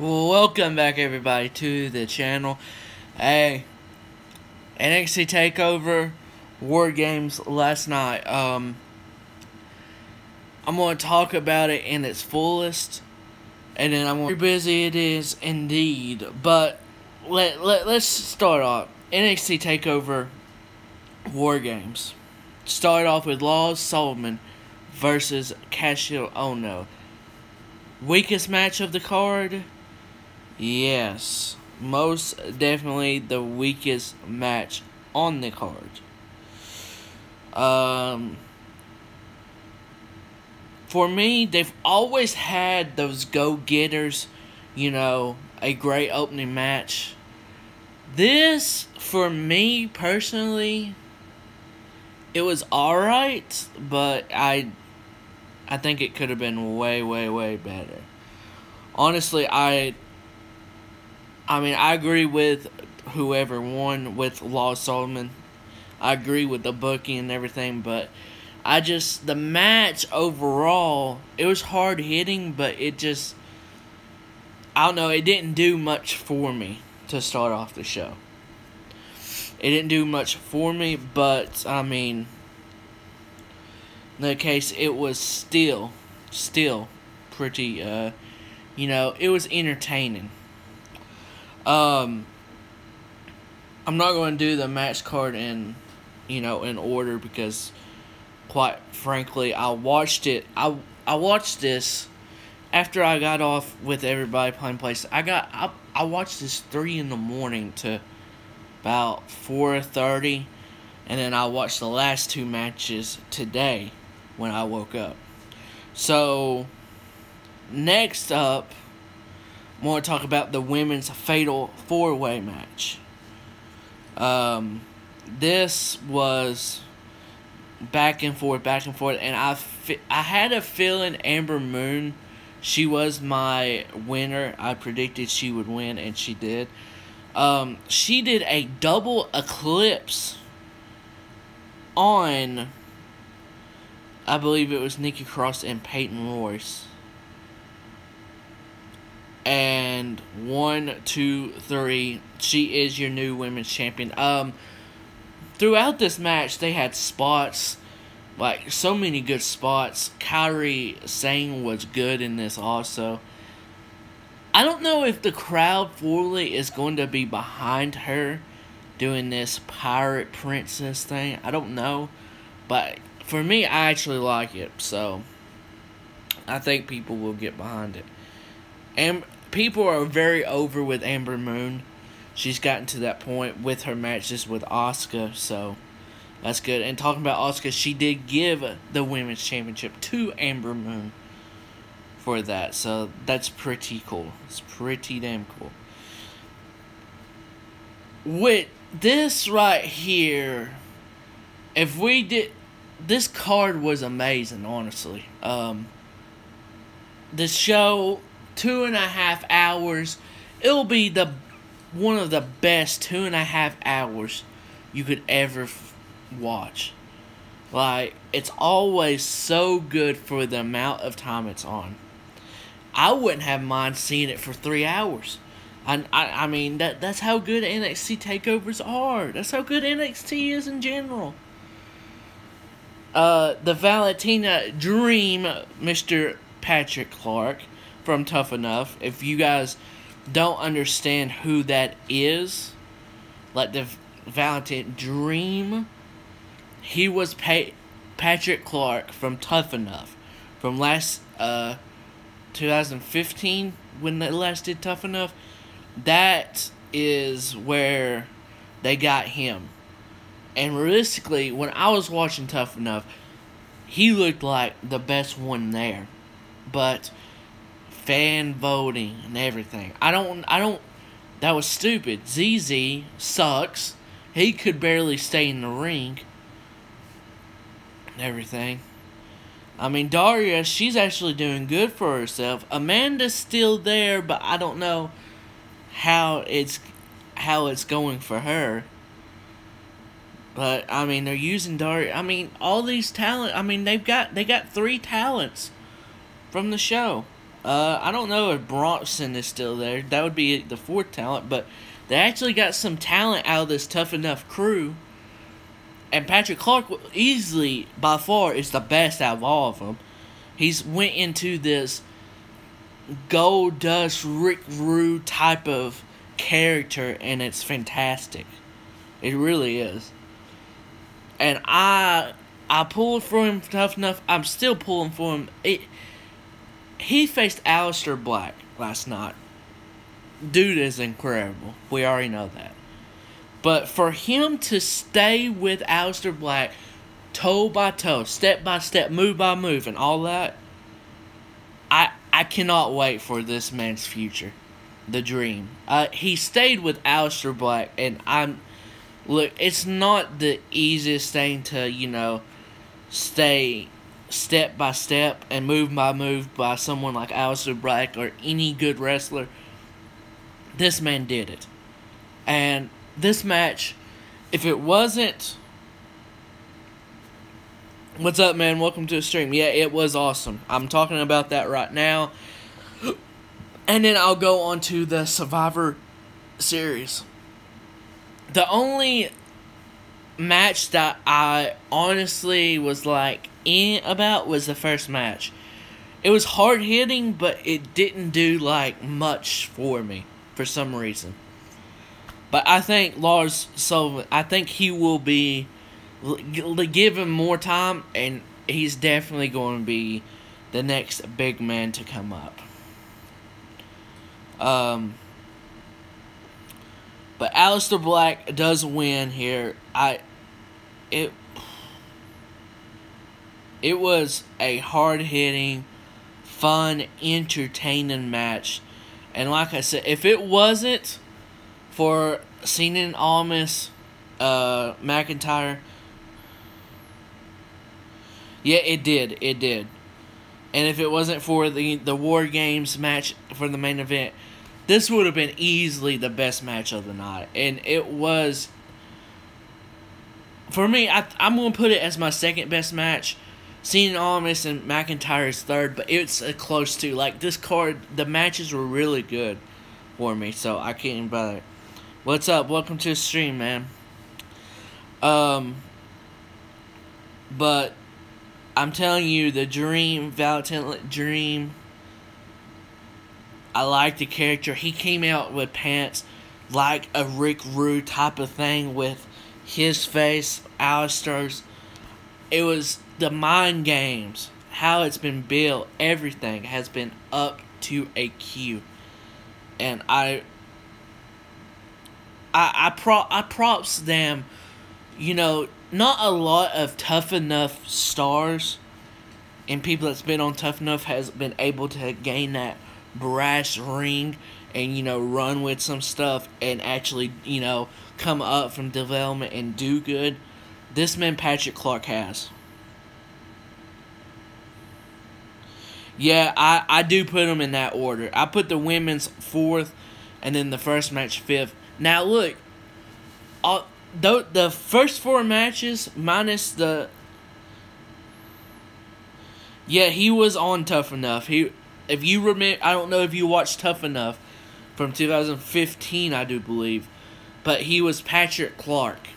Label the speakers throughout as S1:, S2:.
S1: Well, welcome back everybody to the channel. Hey, NXT Takeover War Games last night. I'm going to talk about it in its fullest, and then I'm going to busy it is indeed. But let's start off. NXT Takeover War Games. Start off with Lars Sullivan versus Kazuchika Ono. Weakest match of the card? Yes, most definitely the weakest match on the card. For me, they've always had those go-getters, a great opening match. This, for me personally, it was alright, but I think it could have been way better. Honestly, I agree with whoever won with Lars Sullivan. I agree with the booking and everything, but the match overall, it was hard hitting, but it just, I don't know, it didn't do much for me to start off the show. It didn't do much for me, but, in that case, it was still pretty, it was entertaining. I'm not going to do the match card in order because, quite frankly, I watched this after I got off with everybody playing PlayStation. I watched this 3 in the morning to about 4:30, and then I watched the last 2 matches today when I woke up. So, next up, I want to talk about the women's fatal 4-way match. This was back and forth, and I had a feeling Amber Moon, she was my winner. I predicted she would win, and she did. She did a double eclipse on, I believe it was Nikki Cross and Peyton Royce. And 1, 2, 3, she is your new women's champion. Throughout this match, they had spots, like so many good spots. Kairi Sane was good in this also. I don't know if the crowd fully is going to be behind her doing this pirate princess thing. I don't know, but for me, I actually like it, so I think people will get behind it. And people are very over with Amber Moon. She's gotten to that point with her matches with Asuka, so that's good. And talking about Asuka, she did give the Women's Championship to Amber Moon for that, so that's pretty cool. It's pretty damn cool. With this right here, if we did, this card was amazing, honestly. The show, 2.5 hours. It'll be one of the best 2.5 hours you could ever watch. Like, it's always so good for the amount of time it's on. I wouldn't have mind seeing it for 3 hours. I mean, that's how good NXT takeovers are. That's how good NXT is in general. The Valentina Dream, Mr. Patrick Clark from Tough Enough. If you guys don't understand who that is, like the Valentina Dream, he was Patrick Clark from Tough Enough from last 2015 when they last did Tough Enough. That is where they got him. And realistically, when I was watching Tough Enough, he looked like the best one there. But fan voting and everything, that was stupid. ZZ sucks. He could barely stay in the ring and everything. I mean, Daria, she's actually doing good for herself. Amanda's still there, but I don't know how it's going for her. But I mean, they're using Daria. I mean, all these talent. I mean, they got 3 talents from the show. I don't know if Bronson is still there. That would be the fourth talent, but they actually got some talent out of this Tough Enough crew. And Patrick Clark easily, by far, is the best out of all of them. He's went into this Gold Dust Rick Rude type of character, and it's fantastic. It really is. And I pulled for him Tough Enough. I'm still pulling for him. He faced Aleister Black last night. Dude is incredible. We already know that. But for him to stay with Aleister Black, toe by toe, step by step, move by move, and all that, I cannot wait for this man's future. The dream. He stayed with Aleister Black, and look, it's not the easiest thing to, stay step by step and move by move by someone like Aleister Black or any good wrestler. This man did it. And this match, if it wasn't... What's up, man? Welcome to the stream. Yeah, it was awesome. I'm talking about that right now. And then I'll go on to the Survivor Series. The only match that I honestly was about was the first match. It was hard hitting, but it didn't do much for me for some reason. But I think Lars Sullivan, I think he will be, give him more time, and he's definitely going to be the next big man to come up. But Aleister Black does win here. It was a hard-hitting, fun, entertaining match. And like I said, if it wasn't for Cena and Almas, McIntyre, yeah, it did. And if it wasn't for the War Games match for the main event, this would have been easily the best match of the night. And it was, for me, I'm going to put it as my second best match. Cena, Almas, and McIntyre is third, but it's close to. This card, the matches were really good for me, so I can't even bother. What's up? Welcome to the stream, man. But I'm telling you, the Dream, Valentin Dream, I like the character. He came out with pants like a Rick Rude type of thing with his face, Aleister's. It was the mind games, how it's been built, everything has been up to a Q. And I props them. Not a lot of Tough Enough stars and people that's been on Tough Enough has been able to gain that brass ring and, run with some stuff and actually, come up from development and do good. This man, Patrick Clark, has. Yeah, I do put them in that order. I put the women's fourth and then the first match fifth. Now, look, the first four matches minus the... Yeah, he was on Tough Enough. If you remember, I don't know if you watched Tough Enough from 2015, I do believe. But he was Patrick Clark.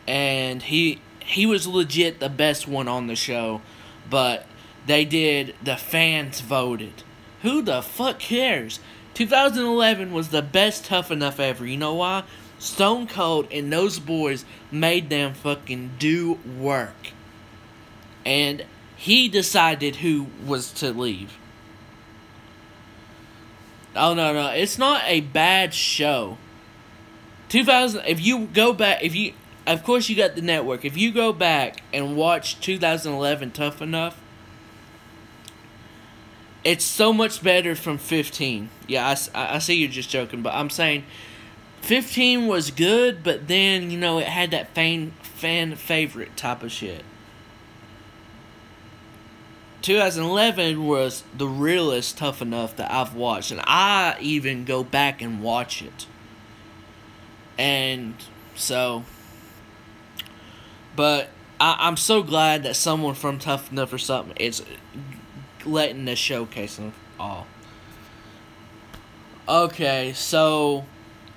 S1: And he was legit the best one on the show. But the fans voted. Who the fuck cares? 2011 was the best Tough Enough ever. You know why? Stone Cold and those boys made them fucking do work. And he decided who was to leave. Oh, no. It's not a bad show. If you go back, of course you got the network. If you go back and watch 2011 Tough Enough, it's so much better from 15. Yeah, I see you're just joking, but I'm saying 15 was good, but then, it had that fan favorite type of shit. 2011 was the realest Tough Enough that I've watched, and I even go back and watch it. And so, but I'm so glad that someone from Tough Enough or something is letting the showcase them all. Okay, so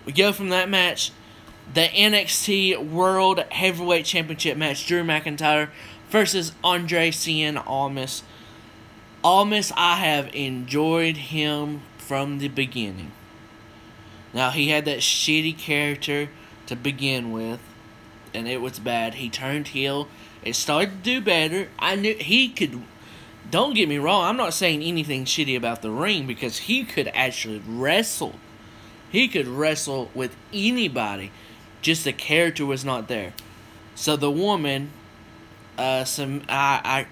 S1: we go from that match. The NXT World Heavyweight Championship match, Drew McIntyre versus Andre Cien Almas. Almas, I have enjoyed him from the beginning. Now, he had that shitty character to begin with, and it was bad. He turned heel. It started to do better. I knew he could. Don't get me wrong, I'm not saying anything shitty about the ring, because he could actually wrestle. He could wrestle with anybody. Just the character was not there. So the woman, I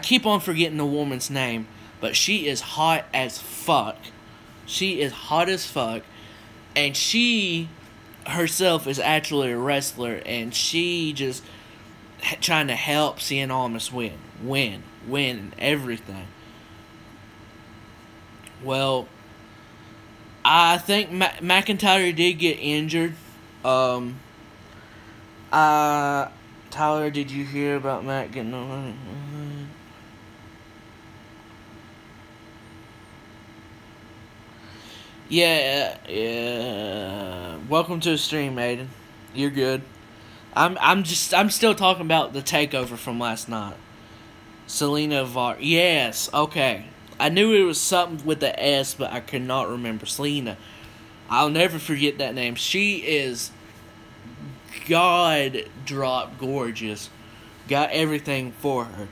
S1: keep on forgetting the woman's name, but she is hot as fuck. She is hot as fuck, and she herself is actually a wrestler, and she just trying to help Cien Almas win everything. Well, I think McIntyre did get injured. Tyler, did you hear about Matt getting on? Yeah. Welcome to the stream, Aiden. You're good. I'm still talking about the takeover from last night. Selena Var. Yes, okay. I knew it was something with the S, but I could not remember. Selena. I'll never forget that name. She is God-drop gorgeous. Got everything for her.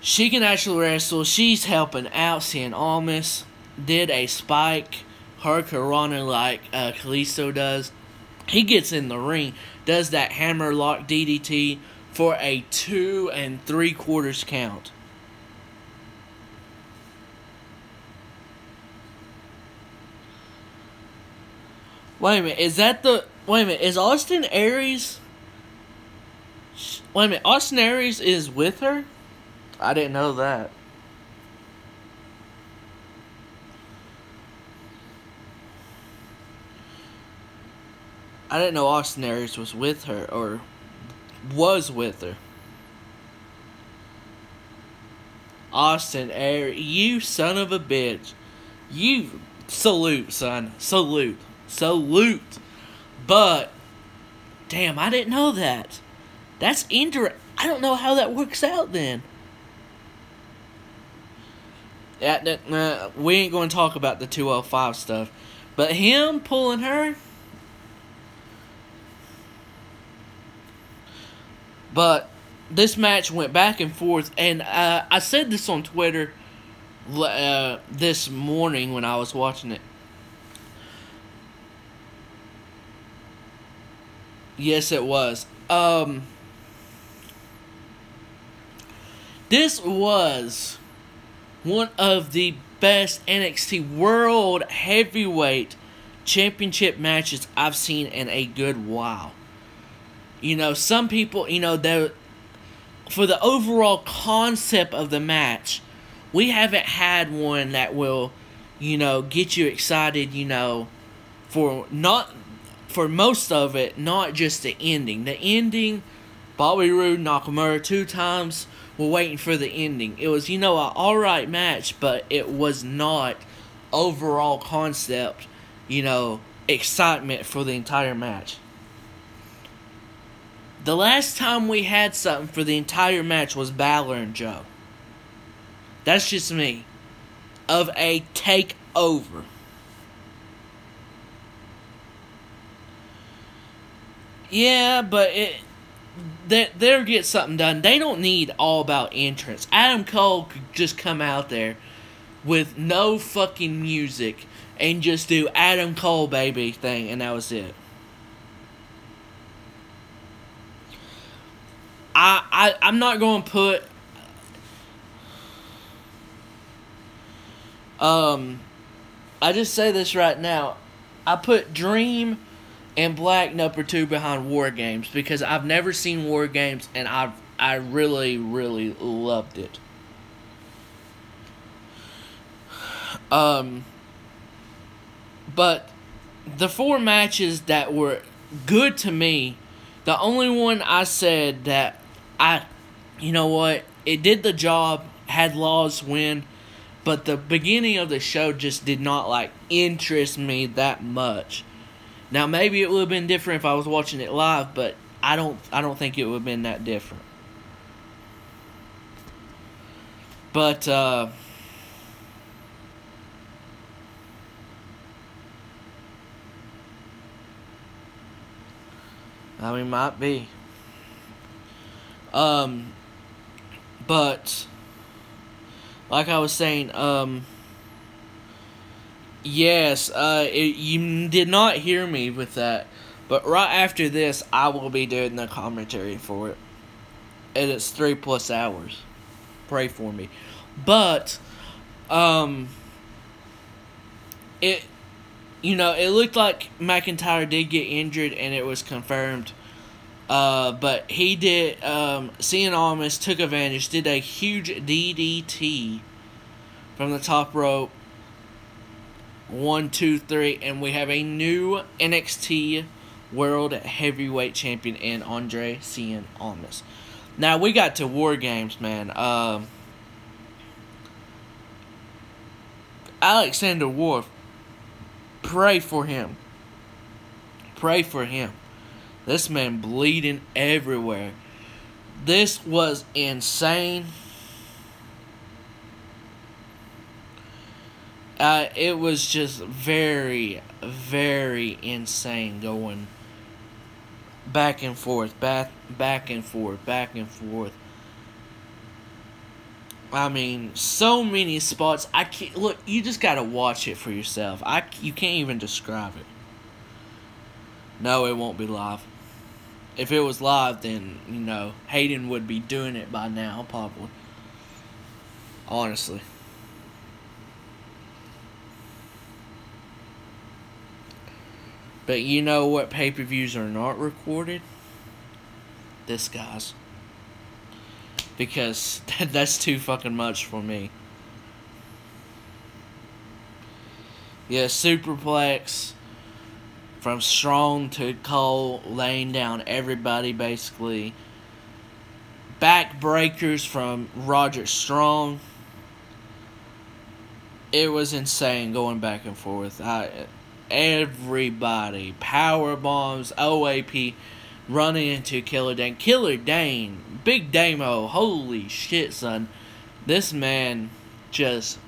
S1: She can actually wrestle. She's helping out. Cien Almas did a spike hurricanrana like Kalisto does. He gets in the ring, does that hammerlock DDT for a 2 3/4 count. Wait a minute, is Austin Aries? Wait a minute, Austin Aries is with her? I didn't know that. I didn't know Austin Aries was with her, or was with her. Austin Aries, you son of a bitch. You, salute, son. Salute. But, damn, I didn't know that. That's interesting. I don't know how that works out then. We ain't going to talk about the 205 stuff. But him pulling her. But this match went back and forth. And I said this on Twitter this morning when I was watching it. Yes, it was. This was one of the best NXT World Heavyweight Championship matches I've seen in a good while. You know, some people, you know, for the overall concept of the match, we haven't had one that will, you know, get you excited, you know, for most of it, not just the ending. The ending, Bobby Roode, Nakamura 2 times, we're waiting for the ending. It was, you know, an alright match, but it was not overall concept, you know, excitement for the entire match. The last time we had something for the entire match was Balor and Joe. That's just me. Of a takeover. Yeah, but they'll get something done. They don't need all about entrance. Adam Cole could just come out there with no fucking music and just do Adam Cole baby thing, and that was it. I'm not going to put I just say this right now. I put Dream and Black number 2 behind War Games because I've never seen War Games and I really, really loved it. But the 4 matches that were good to me, the only one I said that you know what, it did the job, had Laws win, but the beginning of the show just did not, like, interest me that much. Now, maybe it would have been different if I was watching it live, but I don't think it would have been that different. But, I mean, might be. But, like I was saying, yes, you did not hear me with that. But right after this, I will be doing the commentary for it. And it's 3+ hours. Pray for me. But, it looked like McIntyre did get injured, and it was confirmed. But he did, Cien Almas took advantage, did a huge DDT from the top rope. 1, 2, 3, and we have a new NXT World Heavyweight Champion in Andre Cien Almas. Now, we got to War Games, man. Alexander Wolf, pray for him. Pray for him. This man bleeding everywhere. This was insane. It was just very, very insane going back and forth, back and forth, back and forth. I mean, so many spots. I can't look. You just gotta watch it for yourself. You can't even describe it. No, it won't be live. If it was live, then Hayden would be doing it by now, probably. Honestly. But you know what pay-per-views are not recorded? This guy's. Because that's too fucking much for me. Yeah, superplex. From Strong to Cole, laying down everybody, basically. Backbreakers from Roderick Strong. It was insane going back and forth. Everybody. Power bombs, OAP, running into Killer Dane. Killer Dane, Big Damo, holy shit, son. This man just...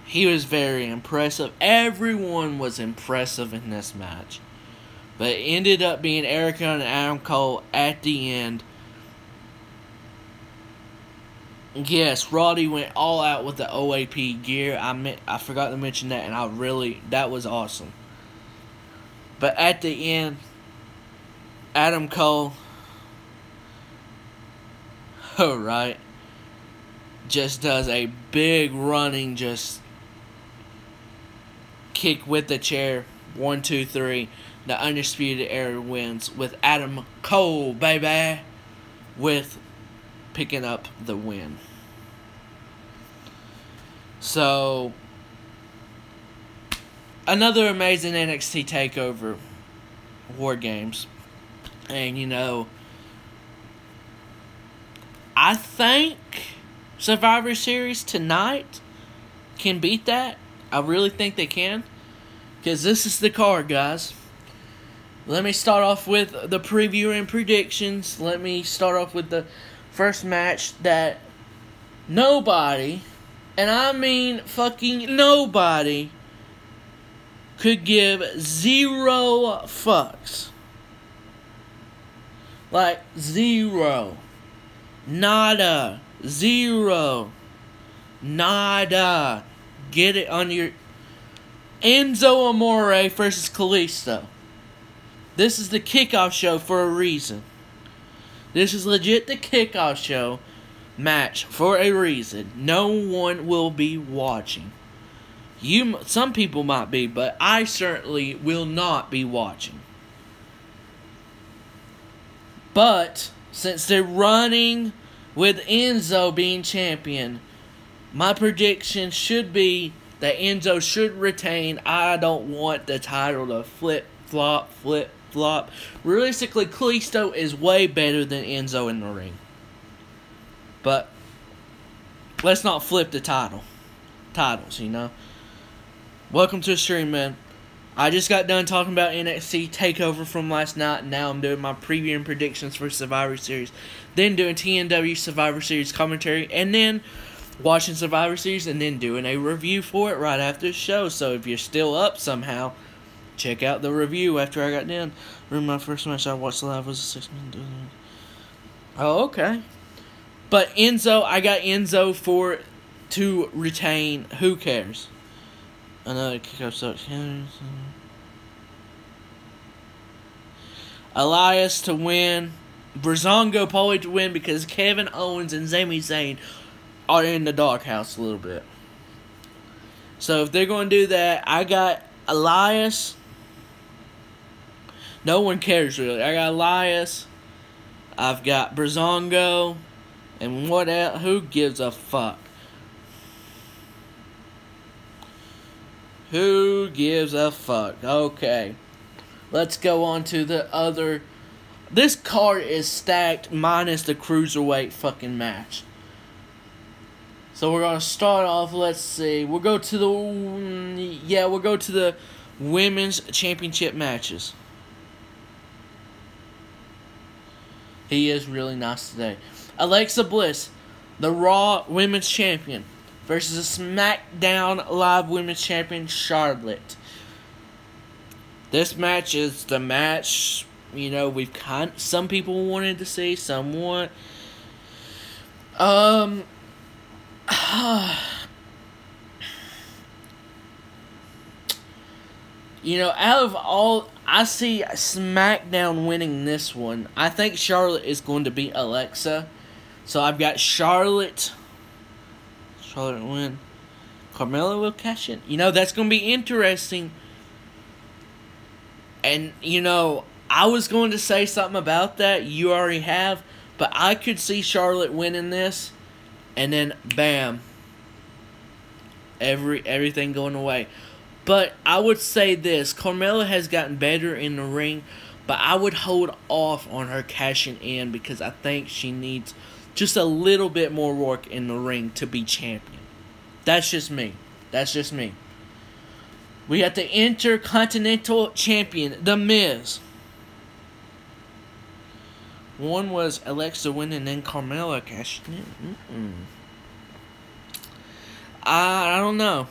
S1: He was very impressive. Everyone was impressive in this match. But it ended up being Eric Young and Adam Cole at the end. Yes, Roddy went all out with the OAP gear. I forgot to mention that, and that was awesome. But at the end, Adam Cole, alright, just does a big running, just kick with the chair. 1, 2, 3. The Undisputed Era wins with Adam Cole, baby, with picking up the win. So, another amazing NXT TakeOver War Games. And, I think Survivor Series tonight can beat that. I really think they can. Because this is the card, guys. Let me start off with the preview and predictions. Let me start off with the first match that nobody, and I mean fucking nobody, could give 0 fucks. Like, 0. Nada. 0. Nada. Get it on your... Enzo Amore versus Kalisto. This is the kickoff show for a reason. This is legit the kickoff show match for a reason. No one will be watching. Some people might be, but I certainly will not be watching. But since they're running with Enzo being champion, my prediction should be that Enzo should retain. I don't want the title to flip-flop. Realistically, Kalisto is way better than Enzo in the ring. But let's not flip the titles, Welcome to the stream, man. I just got done talking about NXT Takeover from last night, and now I'm doing my preview and predictions for Survivor Series. Then doing TNW Survivor Series commentary, and then watching Survivor Series, and then doing a review for it right after the show. So if you're still up somehow, check out the review after I got done. Remember my first match I watched live was a 6-minute. Oh, okay. But Enzo, I got Enzo to retain. Who cares? Another kick-up sucks. Elias to win. Breezango probably to win because Kevin Owens and Sami Zayn are in the doghouse a little bit. So if they're going to do that, I got Elias. No one cares really. I got Elias. I've got Breezango. And what else? Who gives a fuck? Who gives a fuck? Okay. Let's go on to the other. This card is stacked minus the cruiserweight fucking match. So we're going to start off, let's see. We'll go to the women's championship matches. He is really nice today. Alexa Bliss, the Raw Women's Champion, versus the SmackDown Live Women's Champion, Charlotte. This match is the match, we've some people wanted to see, some want. Out of all, I see SmackDown winning this one. I think Charlotte is going to beat Alexa. So I've got Charlotte. Charlotte win. Carmella will cash in. That's going to be interesting. And, I was going to say something about that. You already have. But I could see Charlotte winning this. And then, bam. Everything going away. But I would say this. Carmella has gotten better in the ring. But I would hold off on her cashing in. Because I think she needs just a little bit more work in the ring to be champion. That's just me. We got the Intercontinental Champion, The Miz. One was Alexa winning and then Carmella cashing in. I don't know.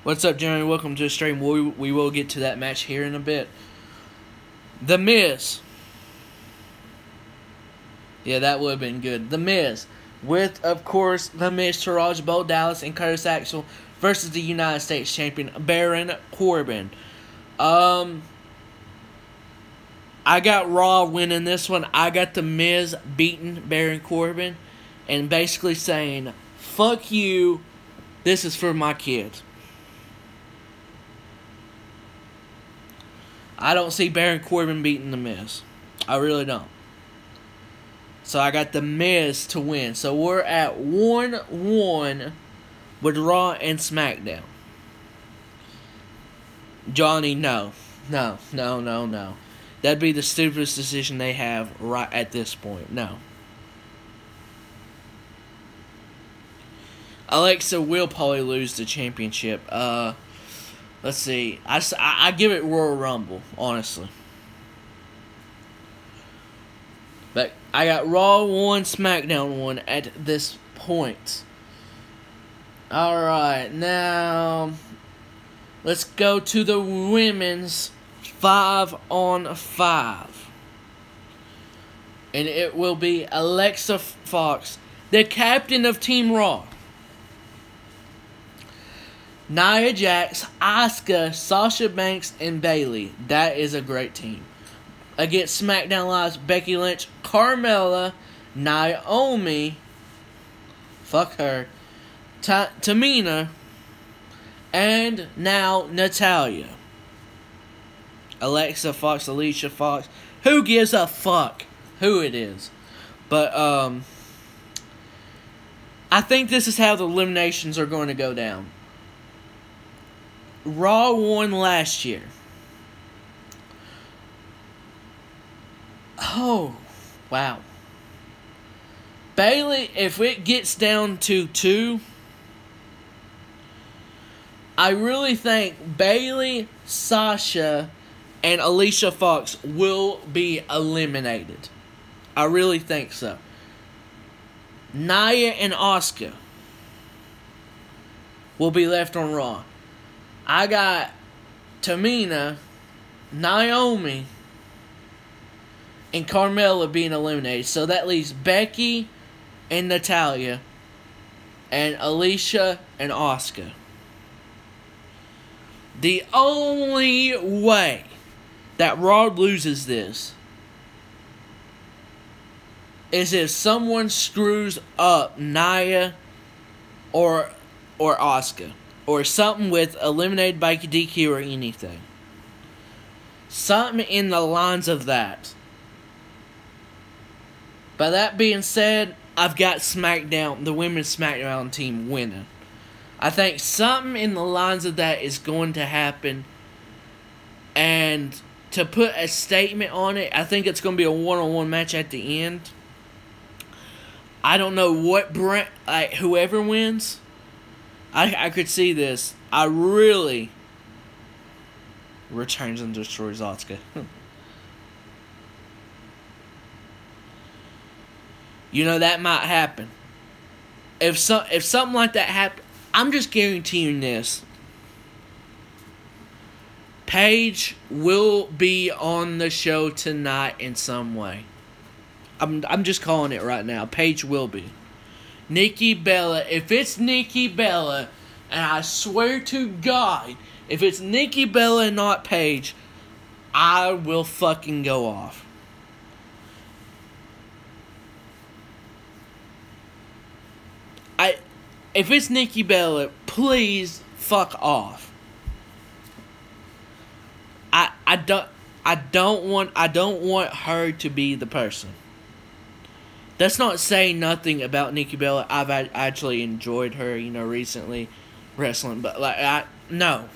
S1: What's up, Jeremy? Welcome to the stream. We will get to that match here in a bit. The Miz. Yeah, that would have been good. The Miz. With, of course, The Miz, Taraj, Bo Dallas, and Curtis Axel versus the United States Champion, Baron Corbin. I got Raw winning this one. I got The Miz beating Baron Corbin and basically saying, fuck you, this is for my kids. I don't see Baron Corbin beating The Miz. I really don't. So I got The Miz to win. So we're at 1-1 with Raw and SmackDown. Johnny, no. No. That'd be the stupidest decision they have right at this point. No. Alexa will probably lose the championship. Let's see. I give it Royal Rumble, honestly. But I got Raw 1, SmackDown 1 at this point. Alright, now let's go to the women's 5-on-5. And it will be Alexa Fox, the captain of Team Raw. Nia Jax, Asuka, Sasha Banks, and Bayley. That is a great team. Against SmackDown Live's Becky Lynch, Carmella, Naomi, fuck her, Tamina, and now Natalya. Alexa Fox, Alicia Fox. Who gives a fuck who it is? But, I think this is how the eliminations are going to go down. Raw won last year. Oh, wow. Bayley, if it gets down to 2, I really think Bayley, Sasha, and Alicia Fox will be eliminated. I really think so. Nia and Asuka will be left on Raw. I got Tamina, Naomi, and Carmella being eliminated. So that leaves Becky and Natalya and Alicia and Asuka. The only way that Raw loses this is if someone screws up Nia or Asuka. Or something with eliminated by DQ or anything. Something in the lines of that. By that being said, I've got SmackDown, the women's SmackDown team, winning. I think something in the lines of that is going to happen. And to put a statement on it, I think it's going to be a one-on-one match at the end. I don't know what brand, like whoever wins, I could see this. I really returns and destroys Asuka. You know, that might happen. If something like that happens, I'm just guaranteeing this. Paige will be on the show tonight in some way. I'm just calling it right now. Paige will be. Nikki Bella. If it's Nikki Bella, and I swear to God, if it's Nikki Bella and not Paige, I will fucking go off. If it's Nikki Bella, please fuck off. I don't want her to be the person. That's not saying nothing about Nikki Bella. I've actually enjoyed her, recently wrestling, but no.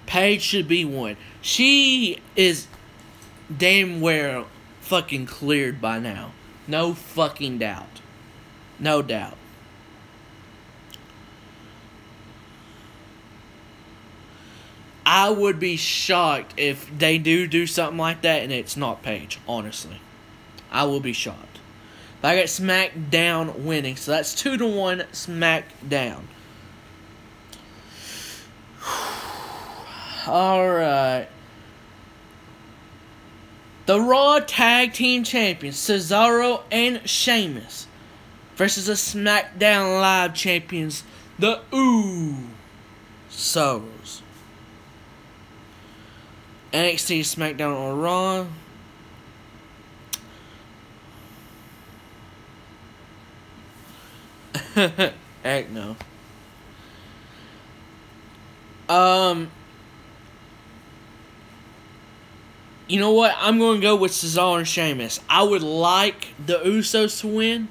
S1: Paige should be one. She is damn well fucking cleared by now. No fucking doubt. No doubt. I would be shocked if they do something like that and it's not Paige, honestly. I will be shocked. But I got SmackDown winning, so that's 2-1 SmackDown. Alright. The Raw Tag Team Champions, Cesaro and Sheamus, versus the SmackDown Live Champions, the Usos. NXT, SmackDown, or Raw. Heck no. You know what? I'm going to go with Cesaro and Sheamus. I would like the Usos to win,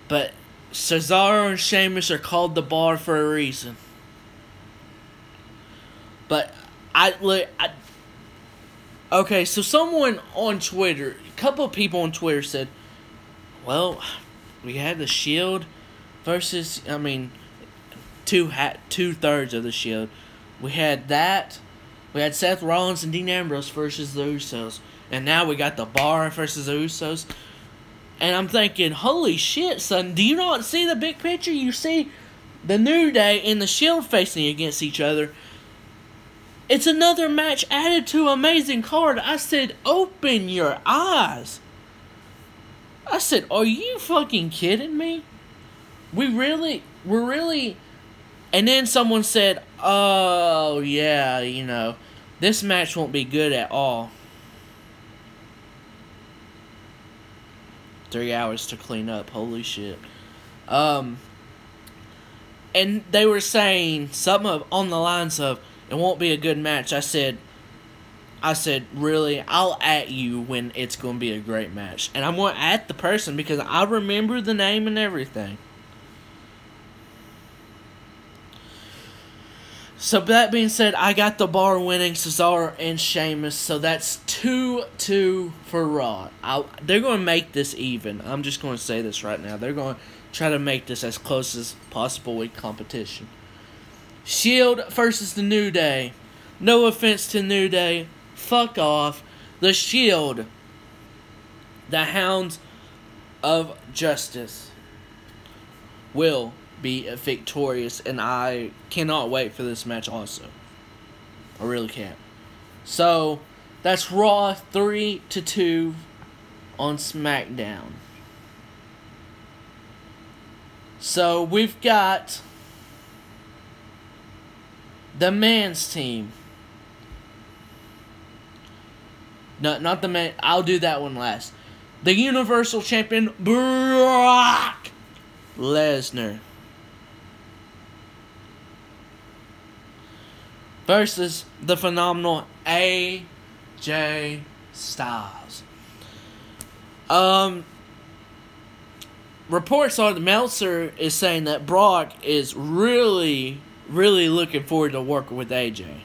S1: but Cesaro and Sheamus are called the Bar for a reason. But okay, so someone on Twitter, a couple of people on Twitter said, well, we had the Shield versus, two-thirds of the Shield. We had that. We had Seth Rollins and Dean Ambrose versus the Usos. And now we got the Bar versus the Usos. And I'm thinking, holy shit, son, do you not see the big picture? You see the New Day and the Shield facing against each other. It's another match added to Amazing Card. I said, open your eyes. I said, are you fucking kidding me? We're really... And then someone said, oh, yeah, this match won't be good at all. 3 hours to clean up, holy shit. And they were saying something on the lines of, it won't be a good match. I said, really? I'll at you when it's going to be a great match. And I'm going to at the person because I remember the name and everything. So that being said, I got the bar winning Cesaro and Sheamus. So that's 2-2 for Raw. They're going to make this even. I'm just going to say this right now. They're going to try to make this as close as possible with competition. Shield versus the New Day. No offense to New Day. Fuck off. The Shield. The Hounds of Justice will be victorious, and I cannot wait for this match also. I really can't. So, that's Raw 3-2 on SmackDown. So, we've got the men's team. No, not the man. I'll do that one last. The Universal Champion, Brock Lesnar, versus the phenomenal AJ Styles. Reports are the Meltzer is saying that Brock is really looking forward to working with AJ.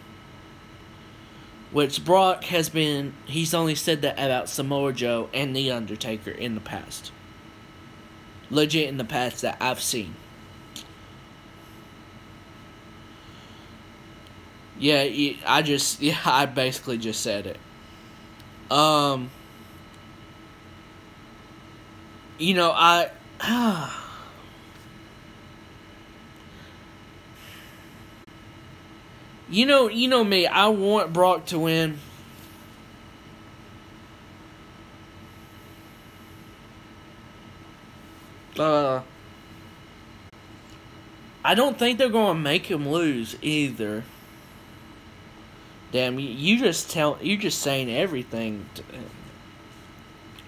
S1: Which Brock has been, he's only said that about Samoa Joe and The Undertaker in the past. Legit in the past that I've seen. Yeah, I basically just said it. You know, You know me, I want Brock to win. I don't think they're going to make him lose either. Damn, you're just saying everything.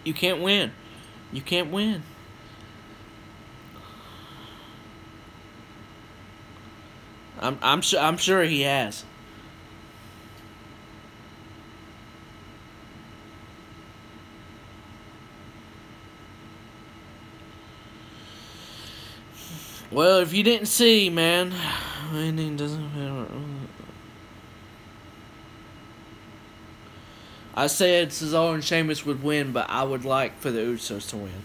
S1: You can't win. You can't win. I'm sure he has. Well, if you didn't see, man, winning doesn't matter. I said Cesaro and Sheamus would win, but I would like for the Usos to win.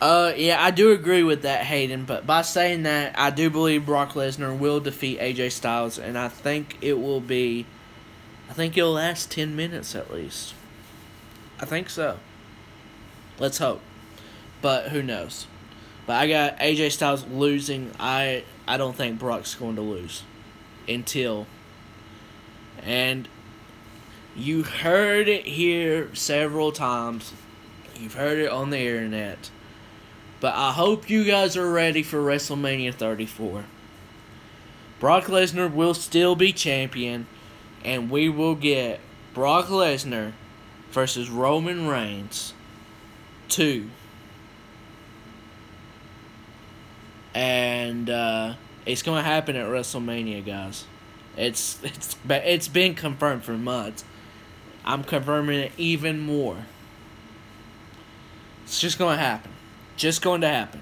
S1: Yeah, I do agree with that, Hayden, but by saying that, I do believe Brock Lesnar will defeat AJ Styles, and I think it'll last 10 minutes at least. I think so. Let's hope. But who knows? But I got AJ Styles losing. I don't think Brock's going to lose. And you heard it here several times. You've heard it on the internet. But I hope you guys are ready for WrestleMania 34. Brock Lesnar will still be champion. And we will get Brock Lesnar versus Roman Reigns 2. And it's going to happen at WrestleMania, guys. It's been confirmed for months. I'm confirming it even more. It's just going to happen. Just going to happen.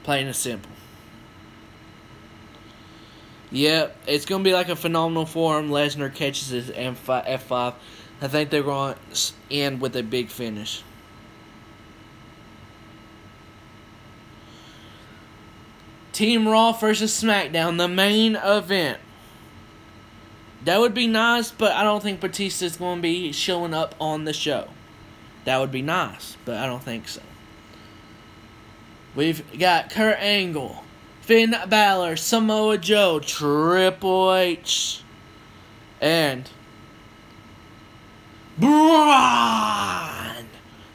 S1: Plain and simple. Yep, it's going to be like a phenomenal forum. Lesnar catches his F5. I think they're going to end with a big finish. Team Raw versus SmackDown, the main event. That would be nice, but I don't think Batista's going to be showing up on the show. That would be nice, but I don't think so. We've got Kurt Angle, Finn Balor, Samoa Joe, Triple H, and Braun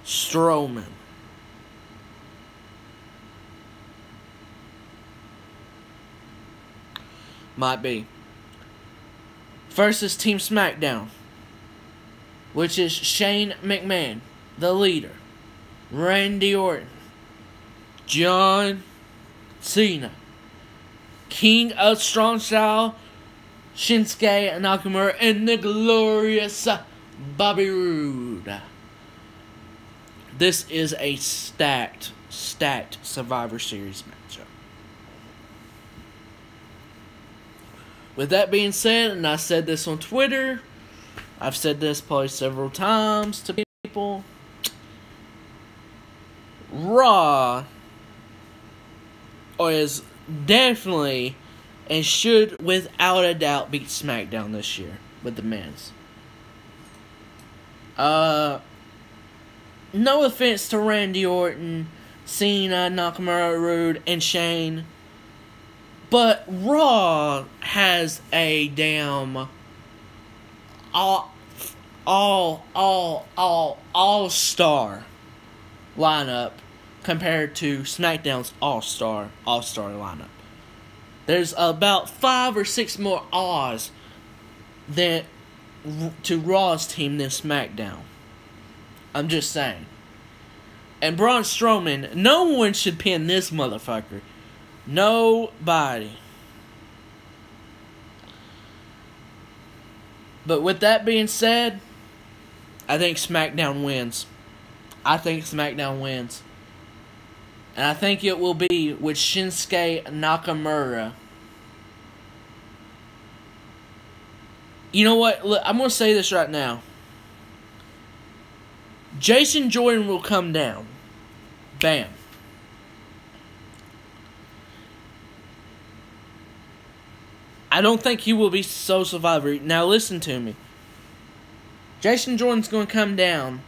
S1: Strowman. Might be. Versus Team SmackDown, which is Shane McMahon, the leader, Randy Orton, John Cena, King of Strong Style, Shinsuke Nakamura, and the glorious Bobby Roode. This is a stacked Survivor Series matchup. with that being said, and I said this on Twitter, I've said this probably several times to people, Raw is definitely and should without a doubt beat SmackDown this year with the men's. No offense to Randy Orton, Cena, Nakamura, Rude, and Shane, but Raw has a damn all-star lineup compared to SmackDown's all-star lineup. There's about 5 or 6 more Oz than to Raw's team than SmackDown. I'm just saying. And Braun Strowman, no one should pin this motherfucker. Nobody. But with that being said, I think SmackDown wins. And I think it will be with Shinsuke Nakamura. You know what? Look, I'm going to say this right now. Jason Jordan will come down. Bam. I don't think he will be sole survivor. Now listen to me. Jason Jordan's going to come down.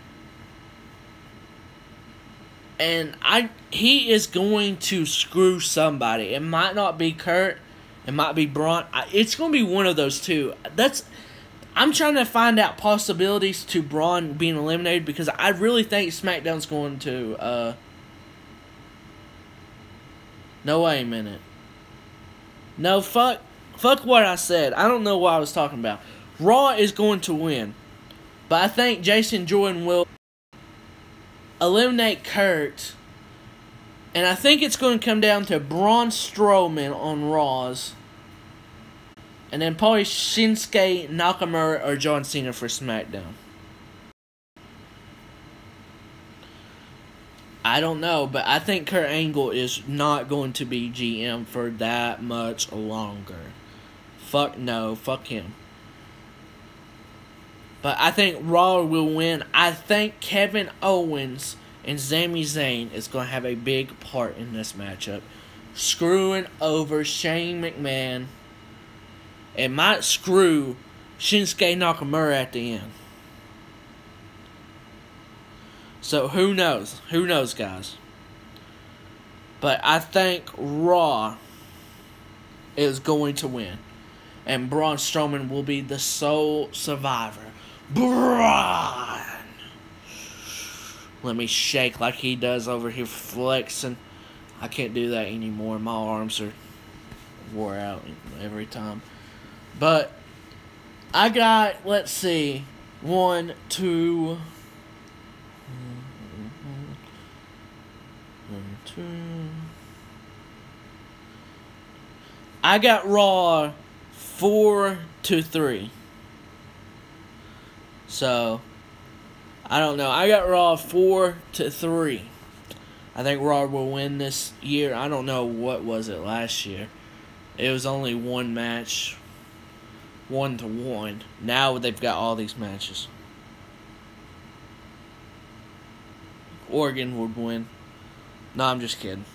S1: And he is going to screw somebody. It might not be Kurt. It might be Braun. It's going to be one of those two. I'm trying to find out possibilities to Braun being eliminated because I really think SmackDown's going to... No, wait a minute. No, fuck what I said. I don't know what I was talking about. Raw is going to win. But I think Jason Jordan will eliminate Kurt. And I think it's going to come down to Braun Strowman on Raws. And then probably Shinsuke Nakamura or John Cena for SmackDown. I don't know, but I think Kurt Angle is not going to be GM for that much longer. Fuck no, fuck him. But I think Raw will win. I think Kevin Owens and Sami Zayn is going to have a big part in this matchup. Screwing over Shane McMahon. It might screw Shinsuke Nakamura at the end. So who knows? Who knows, guys? But I think Raw is going to win. And Braun Strowman will be the sole survivor. Braun! Let me shake like he does over here flexing. I can't do that anymore. My arms are wore out every time. But I got, let's see, 1, 2... 2. I got Raw 4-3. So, I don't know. I got Raw 4-3. I think Raw will win this year. I don't know what was it last year. It was only one match. 1-1. Now they've got all these matches. Oregon would win. No, I'm just kidding.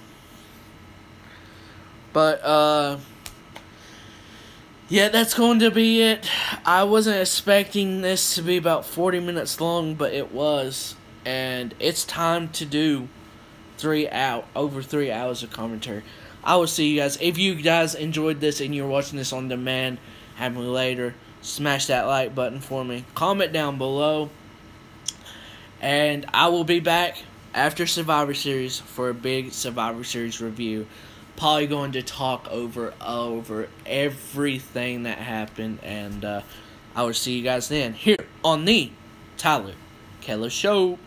S1: But, yeah, that's going to be it. I wasn't expecting this to be about 40 minutes long, but it was. And it's time to do over 3 hours of commentary. I will see you guys. If you guys enjoyed this and you're watching this on demand, have me later. Smash that like button for me. Comment down below. And I will be back after Survivor Series for a big Survivor Series review. Probably going to talk over everything that happened. And I will see you guys then here on the Tyler Keller Show.